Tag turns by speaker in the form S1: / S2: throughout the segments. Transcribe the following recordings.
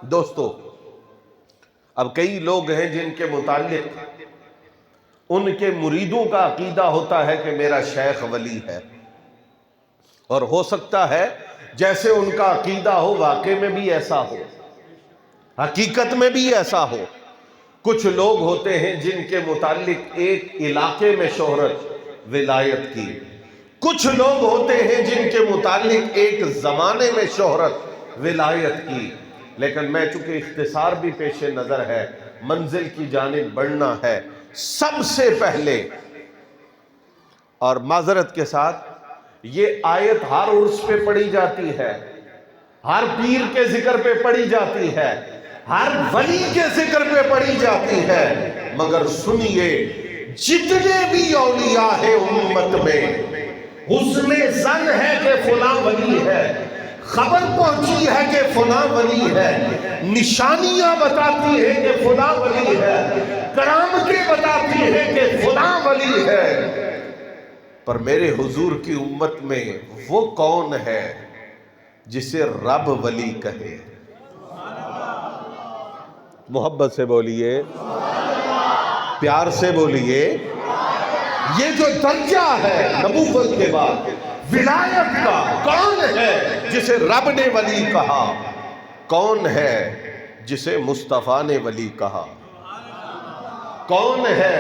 S1: دوستو، اب کئی لوگ ہیں جن کے متعلق ان کے مریدوں کا عقیدہ ہوتا ہے کہ میرا شیخ ولی ہے، اور ہو سکتا ہے جیسے ان کا عقیدہ ہو واقع میں بھی ایسا ہو، حقیقت میں بھی ایسا ہو۔ کچھ لوگ ہوتے ہیں جن کے متعلق ایک علاقے میں شہرت ولایت کی، کچھ لوگ ہوتے ہیں جن کے متعلق ایک زمانے میں شہرت ولایت کی، لیکن میں چونکہ اختصار بھی پیش نظر ہے، منزل کی جانب بڑھنا ہے، سب سے پہلے، اور معذرت کے ساتھ یہ آیت ہر عرس پہ پڑھی جاتی ہے، ہر پیر کے ذکر پہ پڑھی جاتی ہے، ہر ولی کے ذکر پہ پڑھی جاتی ہے، مگر سنیے، جتنے بھی اولیاء ہیں امت میں، حسن ظن ہے کہ فلاں ولی ہے، خبر پہنچی ہے کہ فلاں ولی ہے، نشانیاں بتاتی ہے کہ فلاں ولی ہے، کرامتیں بتاتی ہے کہ فلاں ولی ہے، پر میرے حضور کی امت میں وہ کون ہے جسے رب ولی کہے؟ محبت سے بولیے، پیار سے بولیے۔ یہ جو درجہ ہے نبوت کے بعد ولایت کا، کون ہے جسے رب نے ولی کہا؟ کون ہے جسے مصطفیٰ نے ولی کہا؟ کون ہے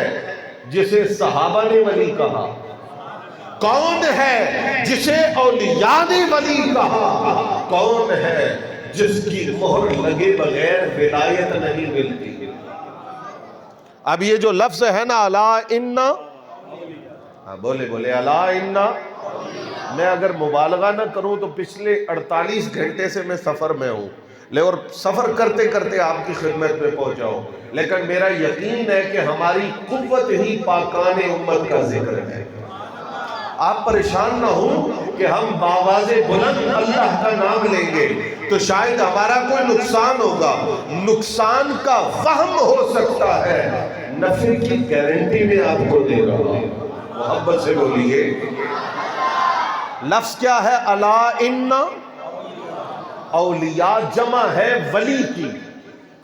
S1: جسے صحابہ نے ولی کہا؟ کون ہے جسے اولیاء نے ولی کہا؟ کون ہے جس کی مہر لگے بغیر ولایت نہیں ملتی؟ اب یہ جو لفظ ہے نا الا ان، بولے الا ان، میں اگر مبالغہ نہ کروں تو پچھلے 48 گھنٹے سے میں سفر میں ہوں، اور سفر کرتے کرتے آپ کی خدمت میں پہنچا ہوں، لیکن میرا یقین ہے کہ ہماری قوت ہی پاکان امت کا ذکر ہے۔ آپ پریشان نہ ہوں کہ ہم باواز بلند اللہ کا نام لیں گے تو شاید ہمارا کوئی نقصان ہوگا، نقصان کا وہم ہو سکتا ہے، نفع کی گارنٹی میں آپ کو دے رہا ہوں۔ محبت سے بولیے۔ لفظ کیا ہے؟ الا ان، اولیاء جمع ہے ولی کی،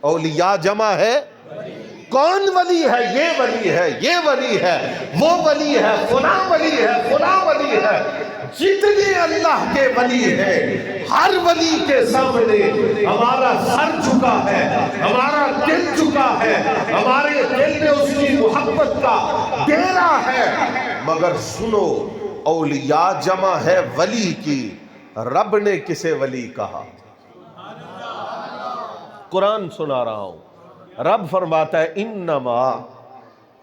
S1: اولیاء جمع ہے، کون ولی ہے؟ یہ ولی ہے، یہ ولی ہے، وہ ولی ہے، فلاں ولی ہے، فلاں ولی ہے۔ جتنے اللہ کے ولی ہیں، ہر ولی کے سامنے ہمارا سر جھکا ہے، ہمارا دل جھکا ہے، ہمارے دل میں اس کی محبت کا ڈیرا ہے، مگر سنو، اولیاء جمع ہے ولی کی، رب نے کسے ولی کہا؟ قرآن سنا رہا ہوں، رب فرماتا ہے انما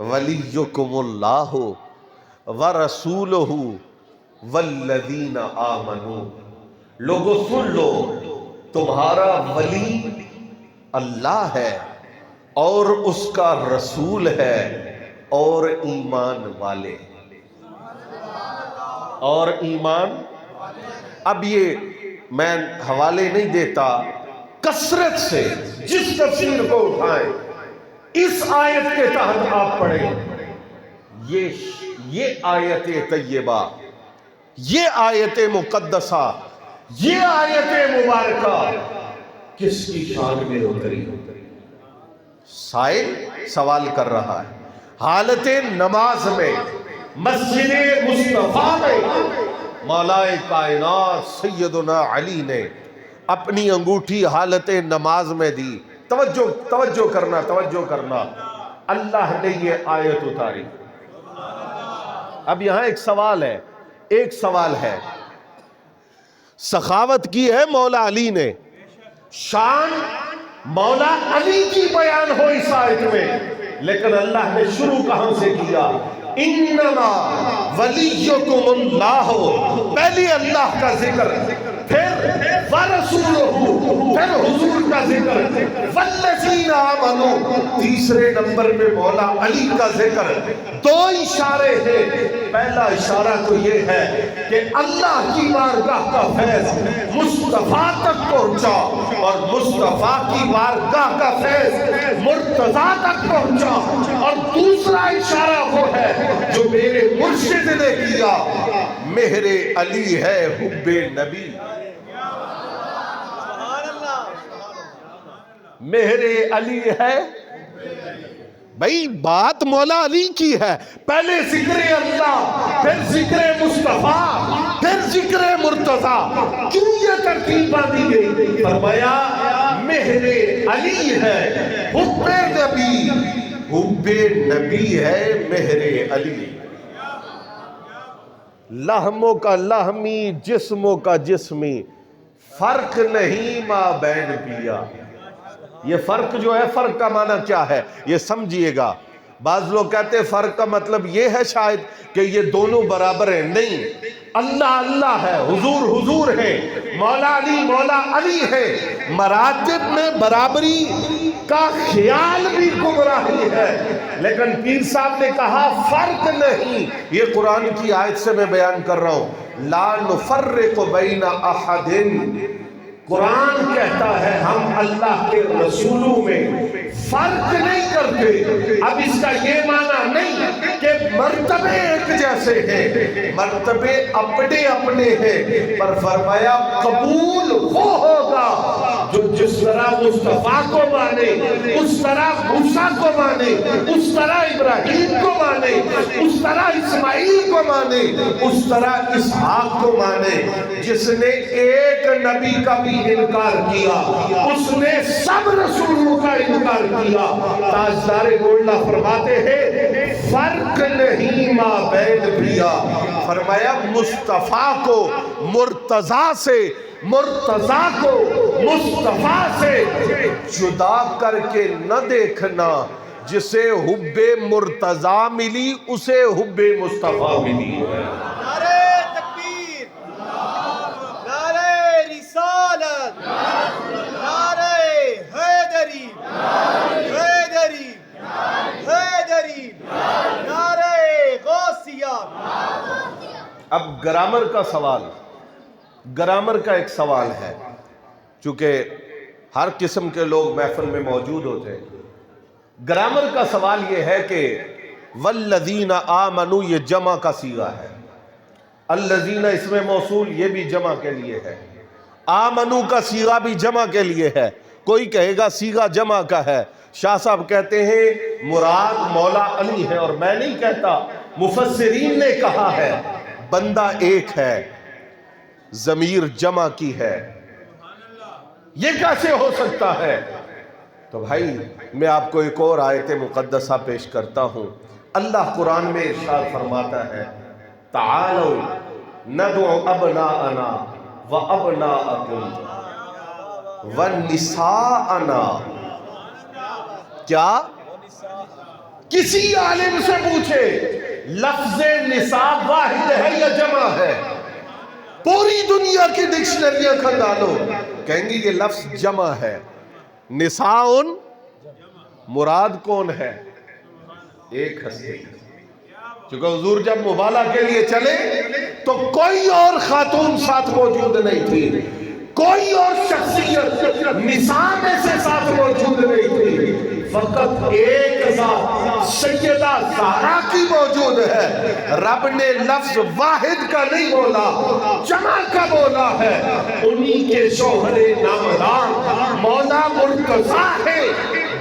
S1: ولیکم اللہ ورسولہ والذین آمنوا۔ لوگوں سن لو، تمہارا ولی اللہ ہے اور اس کا رسول ہے اور ایمان والے، اور ایمان۔ اب یہ میں حوالے نہیں دیتا، کثرت سے جس تفسیر کو اٹھائیں اس آیت کے تحت آپ پڑھیں، یہ آیت طیبہ، یہ آیت مقدسہ، یہ آیت مبارکہ کس کی شان میں اتری؟ سائل سوال کر رہا ہے، حالت نماز میں مسجد مصطفیٰ میں مولا کائنات سیدنا علی نے اپنی انگوٹھی حالت نماز میں دی۔ توجہ کرنا، اللہ نے یہ آیت اتاری۔ اب یہاں ایک سوال ہے، سخاوت کی ہے مولا علی نے، شان مولا علی کی بیان ہو اس آیت میں، لیکن اللہ نے شروع کہاں سے کیا؟ انما ولیکم اللہ، پہلے اللہ کا ذکر، پھر ورسولہ، پھر حضور کا ذکر، والذین آمنوا، تیسرے نمبر پہ مولا علی کا ذکر۔ دو اشارے ہیں، پہلا اشارہ تو یہ ہے کہ اللہ کی بارگاہ کا فیض مصطفیٰ تک پہنچا، اور مصطفیٰ کی بارگاہ کا فیض مرتضیٰ تک پہنچا، اور دوسرا اشارہ وہ ہے جو میرے مرشد نے کیا، مہر علی ہے حب نبی۔ مہر علی ہے. بھائی بات مولا علی کی ہے. پہلے ذکر اللہ، پھر ذکر مصطفیٰ، پھر ذکر مرتضیٰ. کیوں یہ ترتیب باندھی گئی؟ فرمایا مہر علی ہے، حب نبی، حب نبی ہے مہر علی. لحموں کا لحمی، جسموں کا جسمی، فرق نہیں ماں بین پیا. یہ فرق جو ہے، فرق کا معنی کیا ہے یہ سمجھیے گا. بعض لوگ کہتے ہیں فرق کا مطلب یہ ہے شاید کہ یہ دونوں برابر ہیں. نہیں، اللہ اللہ ہے، حضور حضور ہے، مولا علی ہے. مراتب میں برابری کا خیال بھی گمراہی ہے. لیکن پیر صاحب نے کہا فرق نہیں. یہ قرآن کی آیت سے میں بیان کر رہا ہوں. لا نفرق بین احد. قرآن کہتا ہے ہم اللہ کے رسولوں میں فرق نہیں کرتے. اب اس کا یہ معنی نہیں کہ مرتبے ایک جیسے ہیں، مرتبے اپنے اپنے ہیں، پر فرمایا قبول وہ ہوگا جو جس طرح مصطفیٰ کو مانے، اس طرح موسیٰ کو مانے، اس طرح ابراہیم کو مانے، اس طرح اسماعیل کو مانے، اس طرح اسحاق کو مانے. جس نے ایک نبی کا بھی انکار کیا، اس نے سب رسولوں کا انکار کیا. تاجدار گولڈا فرماتے ہیں فرق نہیں ماں بین پیا. فرمایا مصطفیٰ کو مرتضیٰ سے، مرتضیٰ کو مصطفیٰ سے جدا کر کے نہ دیکھنا. جسے حب مرتضیٰ ملی اسے حب مصطفیٰ ملی ہے. اب گرامر کا سوال، گرامر کا ایک سوال ہے، چونکہ ہر قسم کے لوگ محفل میں موجود ہوتے ہیں. گرامر کا سوال یہ ہے کہ والذین آمنوا یہ جمع کا صیغہ ہے، الذین اسم موصول یہ بھی جمع کے لیے ہے، آمنوا کا صیغہ بھی جمع کے لیے ہے. کوئی کہے گا صیغہ جمع کا ہے. شاہ صاحب کہتے ہیں مراد مولا علی ہے، اور میں نہیں کہتا، مفسرین نے کہا ہے بندہ ایک ہے، ضمیر جمع کی ہے. یہ کیسے ہو سکتا ہے؟ تو بھائی میں آپ کو ایک اور آیت مقدسہ پیش کرتا ہوں. اللہ قرآن میں ارشاد فرماتا ہے تعالوا ندعو ابناءنا وابناءکم ونساءنا. کیا؟ کسی عالم سے پوچھے لفظ نساء واحد ہے یا جمع ہے؟ پوری دنیا کی ڈکشنریاں کھنگالو، کہیں گے یہ لفظ جمع ہے. نساء مراد کون ہے؟ ایک ہستی. چونکہ حضور جب مبالغہ کے لیے چلے تو کوئی اور خاتون ساتھ موجود نہیں تھی، کوئی اور شخصیت نساء میں سے ساتھ موجود نہیں تھی. فقط ایک ذات سیدہ زہرا کی موجود ہے. رب نے لفظ واحد کا نہیں بولا، جمع کا بولا ہے. انہی کے شوہر نامدار مولا مرتضیٰ ہے.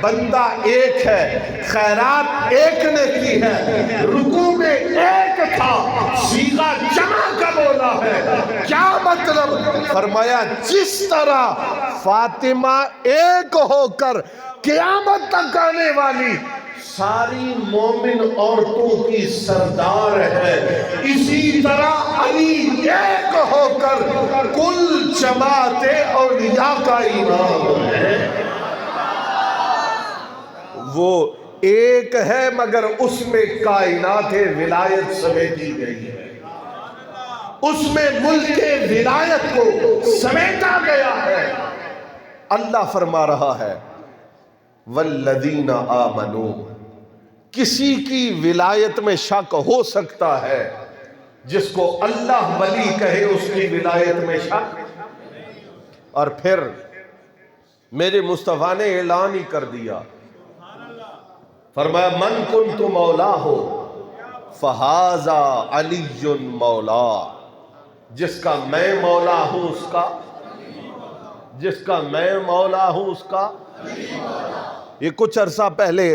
S1: بندہ ایک ہے، خیرات ایک نے کی ہے، رکوع میں ایک تھا، صیغہ جمع کا بولا ہے. کیا مطلب؟ فرمایا جس طرح فاطمہ ایک ہو کر قیامت تک آنے والی ساری مومن عورتوں کی سردار ہے، اسی طرح علی ایک ہو کر کل جماعت اولیاء کا امام ہے. وہ ایک ہے مگر اس میں کائنات ولایت سمیٹی گئی ہے، اس میں ملک ولایت کو سمیٹا گیا ہے. اللہ فرما رہا ہے والذین آمنوا. کسی کی ولایت میں شک ہو سکتا ہے، جس کو اللہ ولی کہے اس کی ولایت میں شک. اور پھر میرے مصطفیٰ نے اعلان ہی کر دیا، فرمایا من کنت مولا ہو فہذا علی مولا. جس کا میں مولا ہوں اس کا، جس کا میں مولا ہوں اس کا یہ کچھ عرصہ پہلے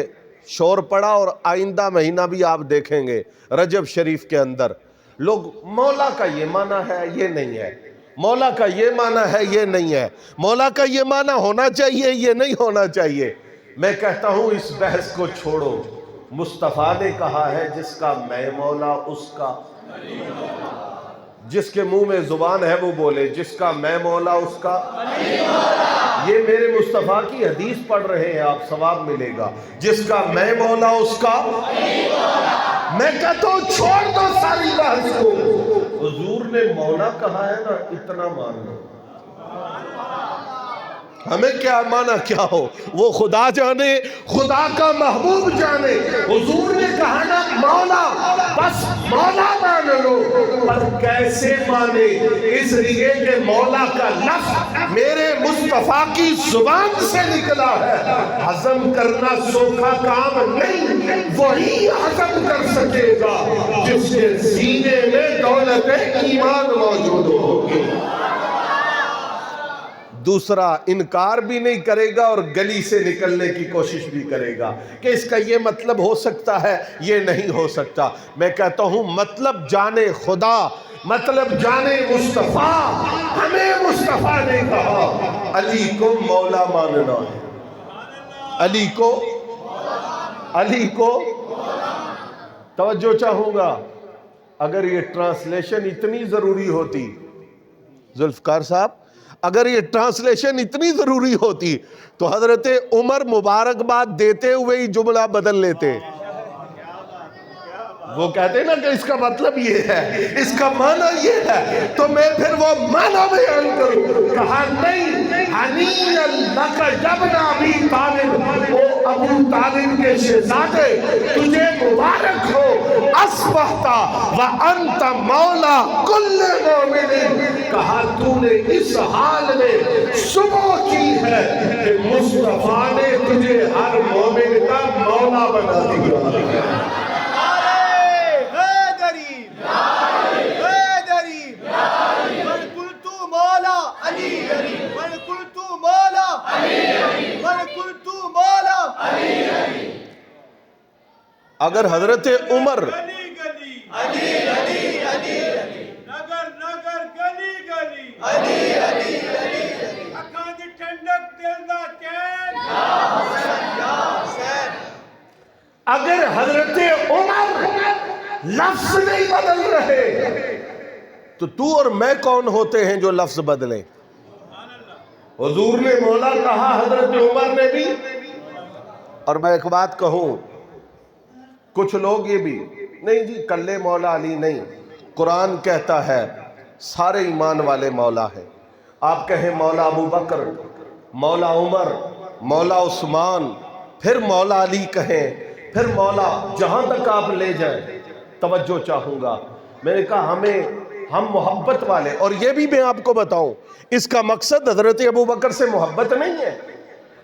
S1: شور پڑا اور آئندہ مہینہ بھی آپ دیکھیں گے رجب شریف کے اندر لوگ مولا کا یہ معنی ہے یہ نہیں ہے، مولا کا یہ معنی ہے یہ نہیں ہے، مولا کا یہ معنی ہونا چاہیے یہ نہیں ہونا چاہیے۔ میں کہتا ہوں اس بحث کو چھوڑو، مصطفیٰ نے کہا ہے جس کا میں مولا اس کا، جس کے منہ میں زبان ہے وہ بولے جس کا میں مولا اس کا، یہ میرے مصطفیٰ کی حدیث پڑھ رہے ہیں آپ، ثواب ملے گا۔ جس کا میں مولا اس کا، میں کہتا ہوں چھوڑ دو ساری بحث کو، حضور نے مولا کہا ہے نا اتنا مان لو، ہمیں کیا مانا کیا ہو وہ خدا جانے، خدا کا محبوب جانے۔ حضور نے کہا نا مولا، بس مولا مان لو، پر کیسے مانے؟ اس لیے کہ مولا کا لفظ میرے مصطفیٰ کی زبان سے نکلا ہے، ہضم کرنا سوکھا کام نہیں، وہی ہضم کر سکے گا جس کے سینے میں دولت ایمان موجود ہوگی۔ دوسرا انکار بھی نہیں کرے گا اور گلی سے نکلنے کی کوشش بھی کرے گا کہ اس کا یہ مطلب ہو سکتا ہے یہ نہیں ہو سکتا۔ میں کہتا ہوں مطلب جانے خدا، مطلب جانے مصطفیٰ، ہمیں مصطفیٰ نے کہا علی کو مولا ماننا ہے، علی کو توجہ چاہوں گا۔ اگر یہ ٹرانسلیشن اتنی ضروری ہوتی، ذوالفقار صاحب اگر یہ ٹرانسلیشن اتنی ضروری ہوتی تو حضرت عمر مبارکباد دیتے ہوئے ہی جملہ بدل لیتے، وہ کہتے نا کہ اس کا مطلب یہ ہے، اس کا معنی یہ ہے، تو میں پھر وہ معنی بیان کروں۔ کہا نہیں، حنیّا لک ابن ابی طالب، او ابو طالب کے شہزادے تجھے مبارک ہو، اصبحت وانت مولا کل مومن، کہا تو نے اس حال میں صبح کی ہے کہ مصطفیٰ نے تجھے ہر مومن کا مولا بنا دیا۔ اگر حضرت عمر اگر حضرت عمر لفظ نہیں بدل رہے تو اور میں کون ہوتے ہیں جو لفظ بدلیں؟ حضور نے مولا کہا، حضرت عمر نے بھی۔ اور میں ایک بات کہوں، کچھ لوگ یہ بھی نہیں جی کلے مولا علی نہیں، قرآن کہتا ہے سارے ایمان والے مولا ہیں۔ آپ کہیں مولا ابو بکر، مولا عمر، مولا عثمان، پھر مولا علی کہیں، پھر مولا جہاں تک آپ لے جائیں۔ توجہ چاہوں گا، میں نے کہا ہم محبت والے، اور یہ بھی میں آپ کو بتاؤں اس کا مقصد حضرت ابو بکر سے محبت نہیں ہے،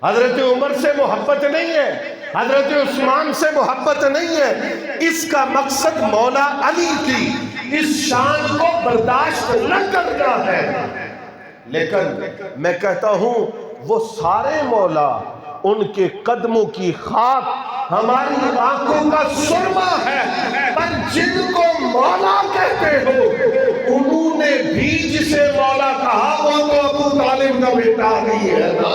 S1: حضرت عمر سے محبت نہیں ہے، حضرت عثمان سے محبت نہیں ہے، اس کا مقصد مولا علی کی اس شان کو برداشت نہ کرنا ہے۔ لیکن میں کہتا ہوں وہ سارے مولا، ان کے قدموں کی خاک ہماری آنکھوں کا سرما ہے، پر جن کو مولا کہتے ہو انہوں نے بھی جسے مولا کہا وہ تو ابو طالب کا بیٹا نہیں ہے نا۔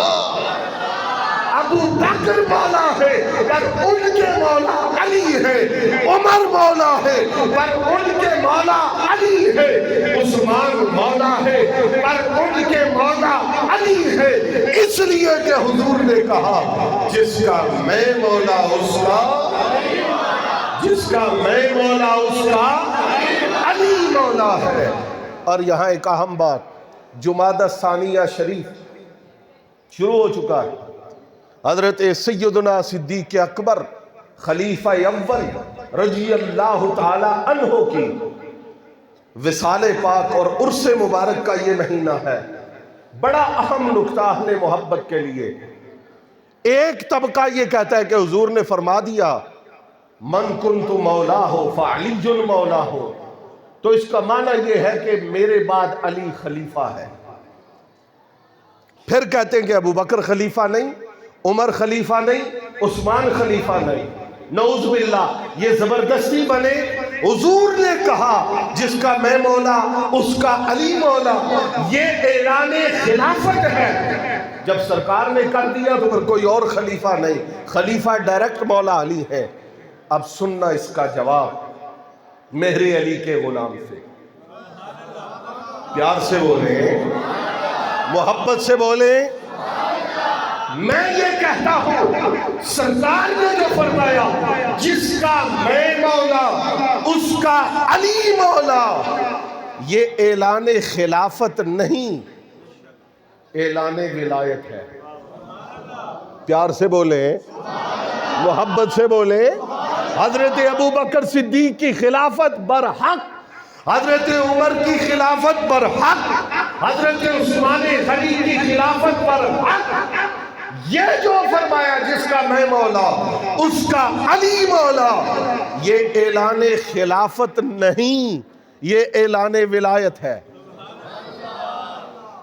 S1: ابو بکر مولا ہے پر ان کے مولا علی ہے، عمر مولا ہے پر ان کے مولا علی ہے، عثمان مولا ہے پر ان کے مولا علی ہے۔ اس لیے کہ حضور نے کہا جس کا میں مولا اس کا، جس کا میں مولا اس کا علی مولا ہے۔ اور یہاں ایک اہم بات، جمادہ ثانیہ شریف شروع ہو چکا ہے، حضرت سیدنا صدیق اکبر خلیفہ اول رضی اللہ تعالی عنہ کی وصال پاک اور عرس مبارک کا یہ مہینہ ہے۔ بڑا اہم نکتہ اہل محبت کے لیے، ایک طبقہ یہ کہتا ہے کہ حضور نے فرما دیا من کنت مولا ہو فعلی مولا ہو، تو اس کا معنی یہ ہے کہ میرے بعد علی خلیفہ ہے۔ پھر کہتے ہیں کہ ابو بکر خلیفہ نہیں، عمر خلیفہ نہیں، عثمان خلیفہ نہیں۔ نعوذ باللہ، یہ زبردستی بنے۔ حضور نے کہا جس کا میں مولا اس کا علی مولا، یہ اعلان خلافت ہے۔ جب سرکار نے کر دیا تو پھر کوئی اور خلیفہ نہیں، خلیفہ ڈائریکٹ مولا علی ہے۔ اب سننا اس کا جواب مہر علی کے غلام سے، پیار سے بولیں، محبت سے بولیں۔ میں یہ کہتا ہوں سرکار نے جو فرمایا جس کا میں مولا اس کا علی مولا، یہ اعلان خلافت نہیں، اعلان ولایت ہے۔ پیار سے بولیں، محبت سے بولیں۔ حضرت ابو بکر صدیق کی خلافت برحق، حضرت عمر کی خلافت برحق، حضرت عثمان غنی کی خلافت برحق۔ یہ جو فرمایا جس کا میں مولا اس کا علی مولا، یہ اعلان خلافت نہیں، یہ اعلان ولایت ہے۔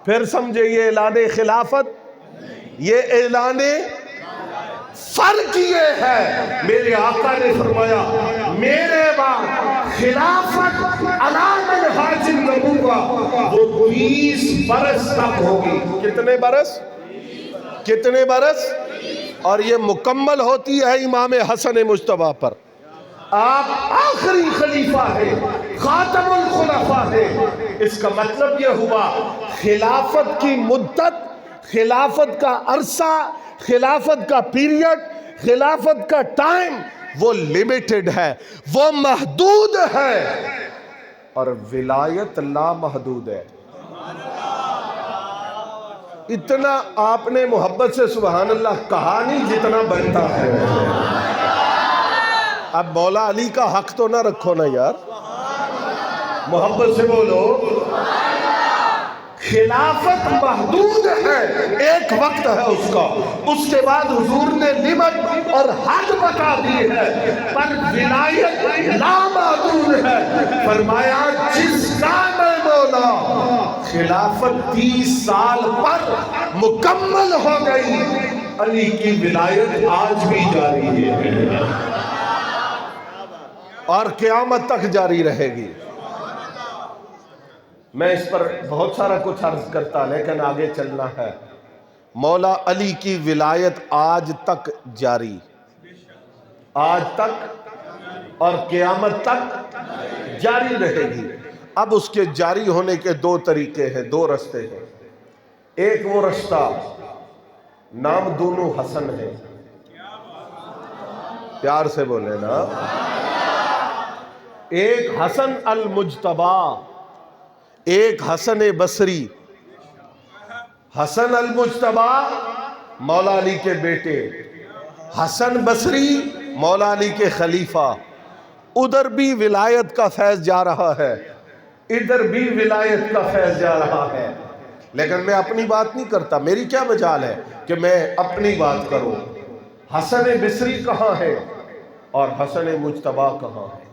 S1: پھر سمجھے، یہ اعلان خلافت، یہ اعلان فرق یہ ہے۔ میرے آقا نے فرمایا میرے بعد خلافت علی منہاج النبوہ، وہ 20 برس تک ہوگی۔ کتنے برس؟ کتنے برس؟ اور یہ مکمل ہوتی ہے امام حسن مجتبیٰ پر۔ آپ آخری خلیفہ ہیں، خاتم الخلفاء ہیں۔ اس کا مطلب یہ ہوا خلافت کی مدت، خلافت کا عرصہ، خلافت کا پیریڈ، خلافت کا ٹائم وہ لیمیٹڈ ہے، وہ محدود ہے، اور ولایت لامحدود ہے۔ اتنا آپ نے محبت سے سبحان اللہ کہا نہیں جتنا بنتا ہے۔ اب مولا علی کا حق تو نہ رکھو نا یار، محبت سے بولو۔ خلافت محدود ہے، ایک وقت ہے اس کا، اس کے بعد حضور نے لمٹ اور حد بتا دی ہے، پر ولایت لامحدود ہے۔ فرمایا جس کا میں مولا، خلافت 30 سال پر مکمل ہو گئی، علی کی ولایت آج بھی جاری ہے اور قیامت تک جاری رہے گی۔ میں اس پر بہت سارا کچھ عرض کرتا، لیکن آگے چلنا ہے۔ مولا علی کی ولایت آج تک جاری، آج تک اور قیامت تک جاری رہے گی۔ اب اس کے جاری ہونے کے 2 طریقے ہیں، 2 رستے ہیں۔ ایک وہ رشتہ، نام دونوں حسن ہے، پیار سے بولے نا، ایک حسن المجتبی، ایک حسن بصری۔ حسن المجتبی مولا علی کے بیٹے، حسن بصری مولا علی کے خلیفہ۔ ادھر بھی ولایت کا فیض جا رہا ہے، ادھر بھی ولایت کا فیض جا رہا ہے، لیکن میں اپنی بات نہیں کرتا۔ میری کیا مجال ہے کہ میں اپنی بات کروں؟ حسن بصری کہاں ہے اور حسن مجتبی کہاں ہے؟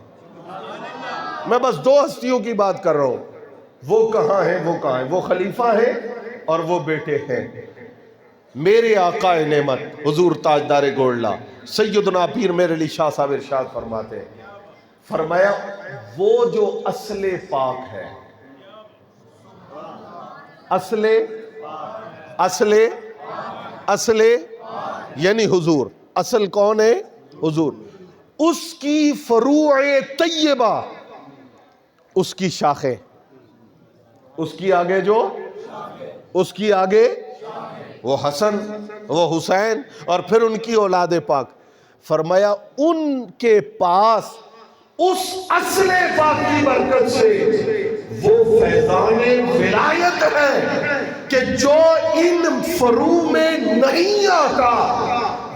S1: میں بس 2 ہستیوں کی بات کر رہا ہوں، وہ کہاں ہیں، وہ کہاں ہیں؟ وہ خلیفہ ہیں اور وہ بیٹے ہیں۔ میرے آقا نعمت حضور تاجدار گولڈا سیدنا پیر میرے علی شاہ صاحب ارشاد فرماتے ہیں، فرمایا وہ جو اصل پاک ہے، اصل یعنی حضور، اصل کون ہے؟ حضور۔ اس کی فروع طیبہ، اس کی شاخیں، اس کی آگے جو، اس کی آگے وہ حسن، وہ حسین، اور پھر ان کی اولاد پاک۔ فرمایا ان کے پاس اس اصل پاک کی برکت سے وہ فیضان ولایت ہے کہ جو ان فروع میں نہیں آتا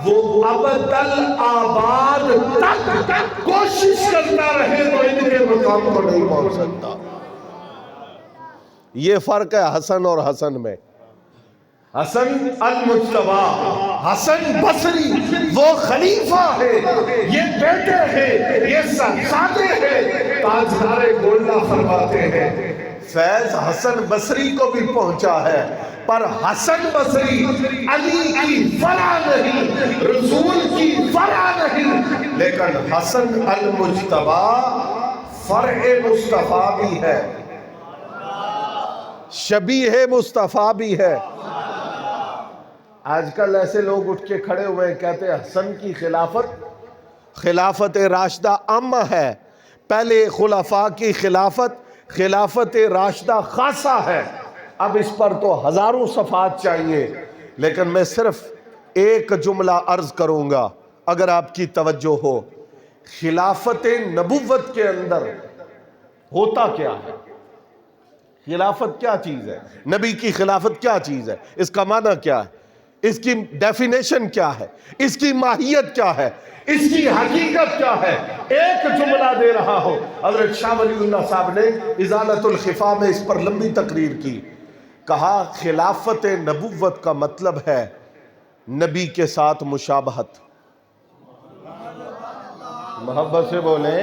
S1: وہ ابدالآباد تک کوشش کرتا رہے تو ان کے مقام کو نہیں پہنچ سکتا۔ یہ فرق ہے حسن اور حسن میں۔ حسن المجتبی، حسن بصری وہ خلیفہ ہے، یہ بیٹے ہیں، یہ صحابے ہیں۔ تاجدار گولڈا فرماتے ہیں فیض حسن بصری کو بھی پہنچا ہے، پر حسن بصری علی کی فرع نہیں، رسول کی فرع نہیں، لیکن حسن المجتبی فرع مصطفیٰ بھی ہے، شبیہ مصطفیٰ بھی ہے۔ آج کل ایسے لوگ اٹھ کے کھڑے ہوئے ہیں، کہتے ہیں حسن کی خلافت راشدہ عامہ ہے، پہلے خلفاء کی خلافت راشدہ خاصہ ہے۔ اب اس پر تو ہزاروں صفحات چاہیے، لیکن میں صرف ایک جملہ عرض کروں گا اگر آپ کی توجہ ہو۔ خلافت نبوت کے اندر ہوتا کیا ہے؟ خلافت کیا چیز ہے؟ نبی کی خلافت کیا چیز ہے؟ اس کا معنی کیا ہے؟ اس کی ڈیفینیشن کیا ہے؟ اس کی ماہیت کیا ہے؟ اس کی حقیقت کیا ہے؟ ایک جملہ دے رہا ہو۔ حضرت شاہ ولی اللہ صاحب نے ازالت الخفا میں اس پر لمبی تقریر کی، کہا خلافت نبوت کا مطلب ہے نبی کے ساتھ مشابہت۔ محبت سے بولیں،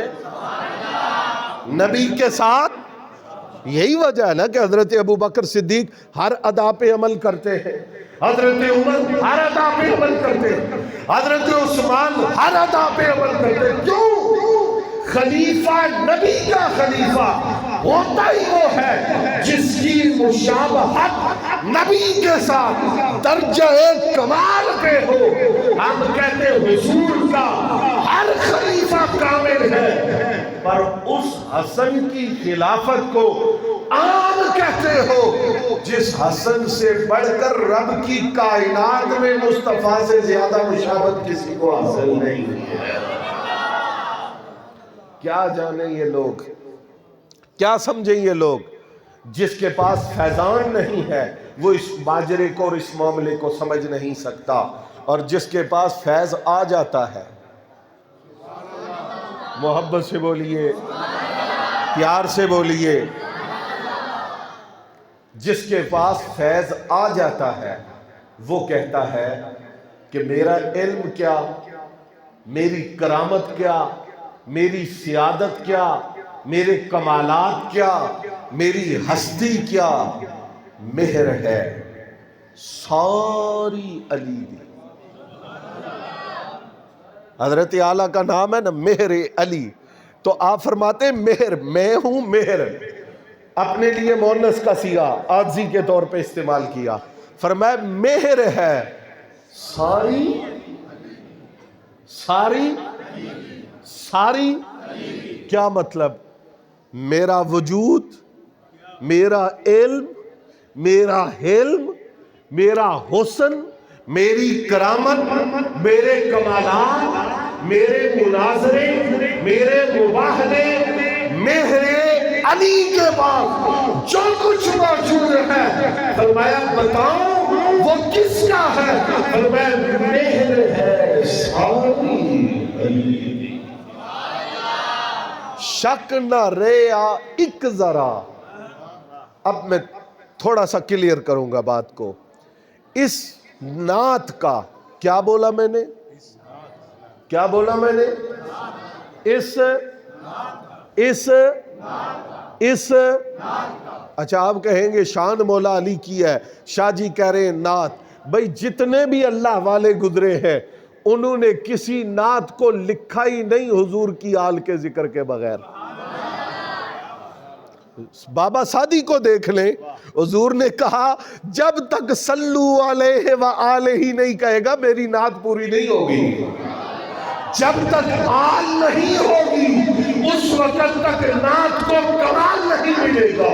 S1: نبی کے ساتھ۔ یہی وجہ ہے نا کہ حضرت ابوبکر صدیق ہر ادا پہ عمل کرتے ہیں، حضرت عمر ہر ادا پہ عمل کرتے ہیں، حضرت عثمان ہر ادا پہ عمل کرتے ہیں۔ کیوں؟ خلیفہ نبی کا خلیفہ ہوتا ہی وہ ہے جس کی مشابہت نبی کے ساتھ درجہ کمال پہ ہو۔ ہم کہتے ہیں حضور کا ہر خلیفہ کامل ہے، پر اس حسن کی خلافت کو عام کہتے ہو جس حسن سے بڑھ کر رب کی کائنات میں مصطفیٰ سے زیادہ مشابہت کسی کو حاصل نہیں ہے۔ کیا جانے یہ لوگ، کیا سمجھیں یہ لوگ؟ جس کے پاس فیضان نہیں ہے وہ اس ماجرے کو اور اس معاملے کو سمجھ نہیں سکتا، اور جس کے پاس فیض آ جاتا ہے، محبت سے بولیے، پیار سے بولیے، جس کے پاس فیض آ جاتا ہے وہ کہتا ہے کہ میرا علم کیا، میری کرامت کیا، میری سیادت کیا، میرے کمالات کیا، میری ہستی کیا، مہر ہے ساری علی دی۔ حضرت اعلیٰ کا نام ہے نا مہر علی، تو آپ فرماتے ہیں مہر، میں ہوں مہر، اپنے لیے مؤنث کا صیغہ عاجزی کے طور پہ استعمال کیا، فرمایا مہر ہے ساری کیا مطلب؟ میرا وجود، میرا علم، میرا حلم، میرا حسن، میری کرامت، میرے کمالات، میرے مناظرے، میرے مباہلے، مہر علی کے بعد جو کچھ موجود ہے، فرمایا بتاؤ وہ کس کا ہے؟ فرمایا مہر ہے ساری علی۔ شک نہ رہا ایک ذرا۔ اب میں تھوڑا سا کلیئر کروں گا بات کو۔ اس نعت کا کیا بولا میں نے؟ اس اچھا آپ کہیں گے شان مولا علی کی ہے، شاہ جی کہہ رہے ہیں نعت۔ بھئی جتنے بھی اللہ والے گزرے ہیں انہوں نے کسی نعت کو لکھا ہی نہیں حضور کی آل کے ذکر کے بغیر۔ بابا سعدی کو دیکھ لیں، حضور نے کہا جب تک صلو علیہ وآلہ نہیں کہے گا میری نعت پوری نہیں ہوگی۔ جب تک آل نہیں ہوگی اس وقت تک نعت کو کمال نہیں ملے گا۔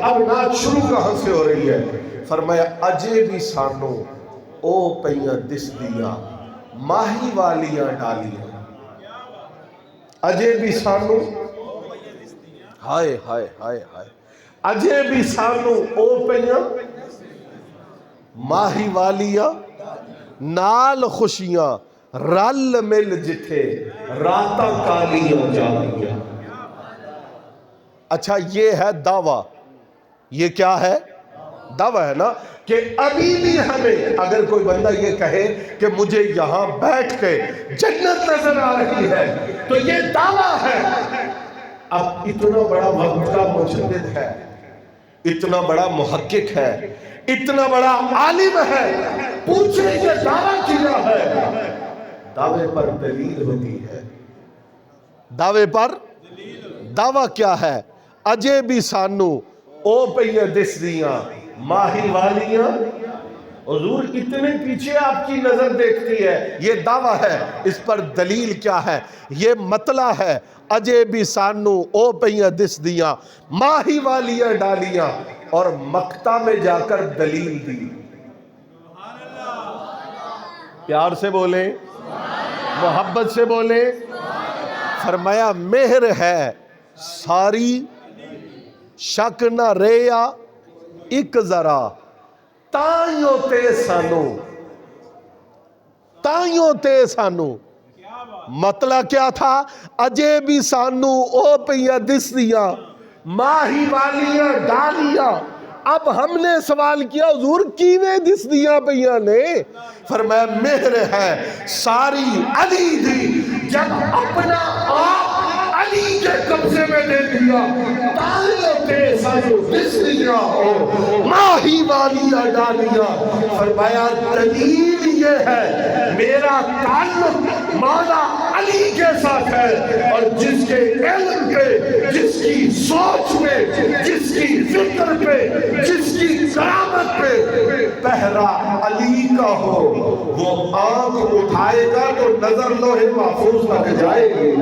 S1: اب نعت شروع کہاں سے ہو رہی ہے؟ فرمایا اجے بھی سانو او پیاں دس دیا ماہی والیاں ڈالیاں، اجے بھی سانو، ہائے ہائے ہائے ہائے، اجے بھی سانو او پیاں ماہی والیاں نال خوشیاں رل مل جتھے راتاں کالیاں جالیاں۔ اچھا یہ ہے دعویٰ، یہ کیا ہے؟ دعویٰ ہے نا کہ ابھی بھی ہمیں اگر کوئی بندہ یہ کہے کہ مجھے یہاں بیٹھ کے جنت نظر آ رہی ہے تو یہ دعویٰ ہے۔ اب اتنا بڑا وقت کا مجدد ہے، اتنا بڑا محقق ہے، اتنا بڑا عالم ہے، پوچھنے کے دعویٰ کیا ہے، دعوے پر دلیل ہوتی ہے۔ دعوے پر دعویٰ کیا ہے؟ اجے بھی سانو او پہ دس دیاں ماہی والیاں۔ حضور اتنے پیچھے آپ کی نظر دیکھتی ہے، یہ دعویٰ ہے، اس پر دلیل کیا ہے؟ یہ مطلع ہے، اجے بھی سانو او پہ دس دیاں ماہی والیاں ڈالیاں، اور مکتا میں جا کر دلیل دی۔ پیار سے بولیں، محبت سے بولیں۔ فرمایا مہر ہے ساری، شک نہ ریا ایک ذرا، تائیوں تے سانو۔ مطلب کیا تھا؟ اجے بھی سانو او پہ دس دیاں ماہی والیاں ڈالیاں۔ اب ہم نے سوال کیا حضور کیویں دس دیاں پہ نے؟ فرمایا مہر ہے ساری علی دی، جب اپنا آپ علی کے قبضے میں دے دیا، تائیوں تے سانو دس دیاں ماہی والیاں ڈالیاں۔ فرمایا دلیل یہ ہے میرا تعلق مولا علی کے ساتھ ہے، اور جس کے علم پہ، جس کی سوچ پہ، جس کی فکر پہ، جس کی کرامت پہ پہرا علی کا ہو، وہ آنکھ اٹھائے گا تو نظر لوح محفوظ تک جائے گی۔